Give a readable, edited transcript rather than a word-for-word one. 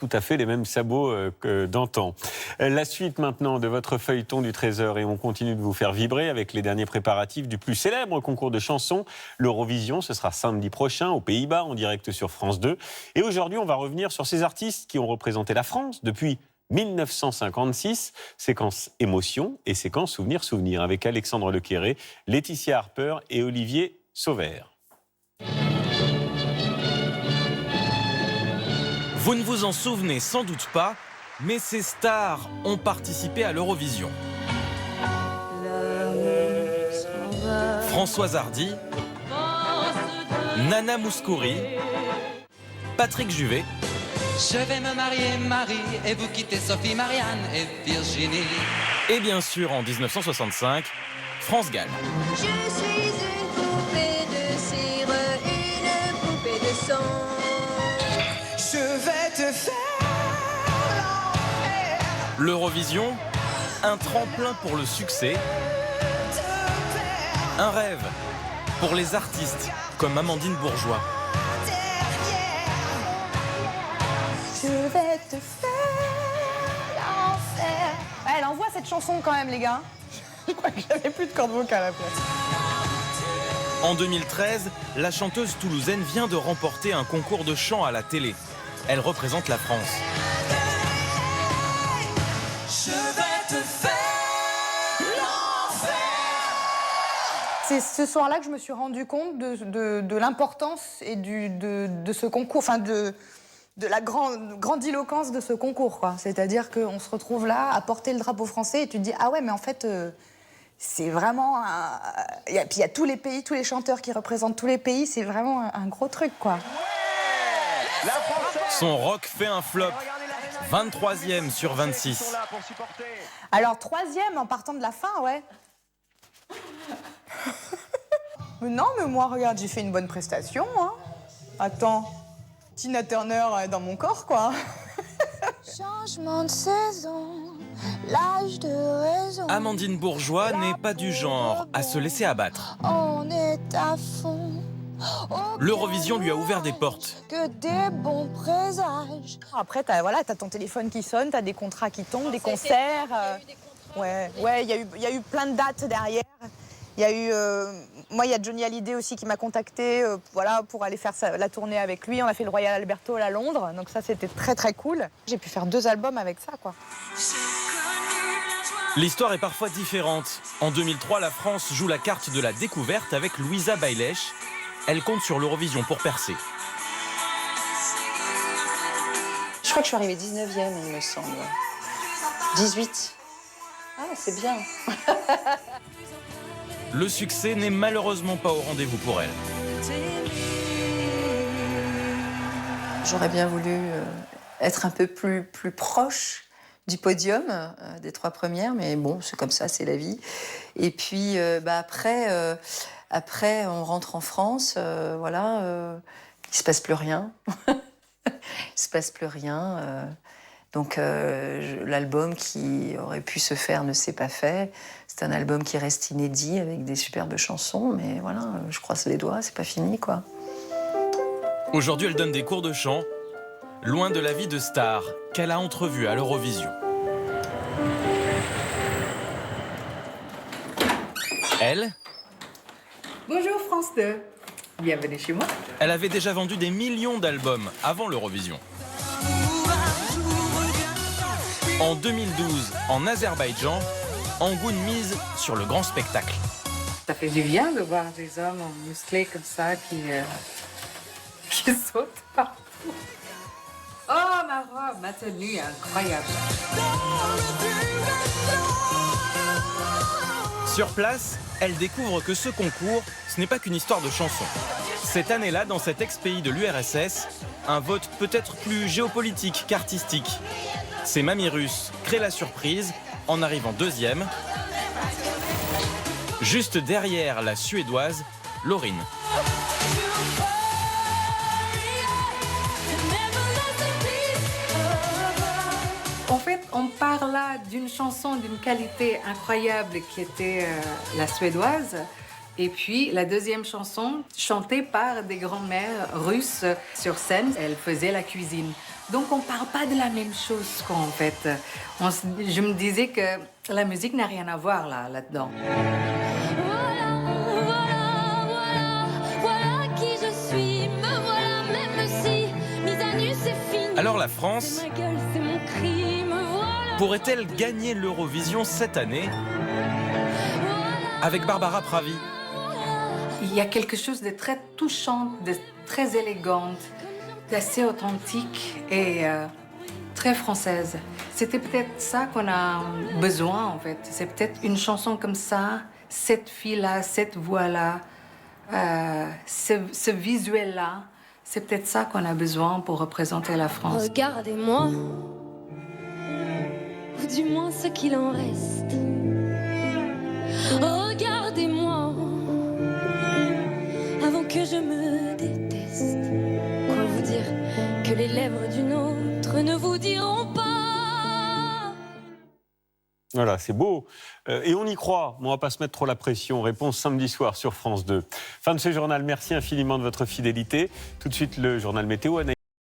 Tout à fait les mêmes sabots que d'antan. La suite maintenant de votre feuilleton du Trésor et on continue de vous faire vibrer avec les derniers préparatifs du plus célèbre concours de chansons, l'Eurovision. Ce sera samedi prochain aux Pays-Bas en direct sur France 2. Et aujourd'hui, on va revenir sur ces artistes qui ont représenté la France depuis 1956. Séquence émotion et séquence souvenir avec Alexandre Lequéré, Laetitia Harper et Olivier Sauvert. Vous ne vous en souvenez sans doute pas, mais ces stars ont participé à l'Eurovision. Françoise Hardy, Nana Mouskouri, Patrick Juvet. Je vais me marier, Marie, et vous quitter Sophie, Marianne et Virginie. Et bien sûr, en 1965, France Gall. Je suis une poupée de cire, une poupée de sang. Je vais te faire l'enfer. L'Eurovision, un tremplin pour le succès, un rêve pour les artistes comme Amandine Bourgeois. Je vais te faire l'enfer. Ouais, elle envoie cette chanson quand même, les gars. Je crois que j'avais plus de cordes vocales à la place. En 2013, la chanteuse toulousaine vient de remporter un concours de chant à la télé. Elle représente la France. Je vais te faire l'enfer. C'est ce soir-là que je me suis rendu compte de l'importance et de ce concours, enfin de la grandiloquence de ce concours, quoi. C'est-à-dire qu'on se retrouve là à porter le drapeau français et tu te dis ah ouais, mais en fait c'est vraiment puis il y a tous les pays, tous les chanteurs qui représentent tous les pays, c'est vraiment un gros truc, quoi. Son rock fait un flop, 23e sur 26. Alors 3e en partant de la fin, ouais. Mais non, mais moi regarde, j'ai fait une bonne prestation, hein. Attends, Tina Turner dans mon corps, quoi. Changement de saison, l'âge de raison. Amandine Bourgeois n'est pas du genre à se laisser abattre. On est à fond. L'Eurovision lui a ouvert des portes. Que des bons présages. Après, t'as ton téléphone qui sonne, t'as des contrats qui tombent, des concerts. Ouais, il y a eu plein de dates derrière. Il y a eu, moi, il y a Johnny Hallyday aussi qui m'a contacté, pour aller faire la tournée avec lui. On a fait le Royal Albert Hall à Londres, donc ça, c'était très très cool. J'ai pu faire 2 albums avec ça, quoi. L'histoire est parfois différente. En 2003, la France joue la carte de la découverte avec Louisa Bailèche. Elle compte sur l'Eurovision pour percer. Je crois que je suis arrivée 19e, il me semble. 18. Ah, c'est bien. Le succès n'est malheureusement pas au rendez-vous pour elle. J'aurais bien voulu être un peu plus proche du podium des 3 premières, mais bon, c'est comme ça, c'est la vie. Et puis après, on rentre en France, il se passe plus rien. Il se passe plus rien. Donc l'album qui aurait pu se faire ne s'est pas fait. C'est un album qui reste inédit avec des superbes chansons, mais voilà, je croise les doigts, c'est pas fini, quoi. Aujourd'hui, elle donne des cours de chant, loin de la vie de star qu'elle a entrevue à l'Eurovision. Elle, Bonjour France 2, bienvenue chez moi. elle avait déjà vendu des millions d'albums avant l'Eurovision. En 2012, en Azerbaïdjan, Angoune mise sur le grand spectacle. Ça fait du bien de voir des hommes musclés comme ça qui sautent partout. Oh, ma robe, ma tenue, incroyable. Sur place, elle découvre que ce concours, ce n'est pas qu'une histoire de chansons. Cette année-là, dans cet ex-pays de l'URSS, un vote peut-être plus géopolitique qu'artistique. Ces mamies russes créent la surprise en arrivant 2e, juste derrière la Suédoise Loreen. En fait, on parle là d'une chanson d'une qualité incroyable qui était la suédoise, Et puis la deuxième chanson, chantée par des grands-mères russes sur scène, elles faisaient la cuisine. Donc on ne parle pas de la même chose qu'en fait. Je me disais que la musique n'a rien à voir là-dedans. Alors la France pourrait-elle gagner l'Eurovision cette année avec Barbara Pravi? Il y a quelque chose de très touchant, de très élégant, d'assez authentique et très française. C'était peut-être ça qu'on a besoin en fait. C'est peut-être une chanson comme ça, cette fille-là, cette voix-là, ce visuel-là. C'est peut-être ça qu'on a besoin pour représenter la France. Regardez-moi, ou du moins ce qu'il en reste. Regardez-moi, avant que je me déteste. Quoi vous dire que les lèvres d'une autre ne vous diront pas? Voilà, c'est beau. Et on y croit. On ne va pas se mettre trop la pression. Réponse samedi soir sur France 2. Fin de ce journal. Merci infiniment de votre fidélité. Tout de suite, le journal météo.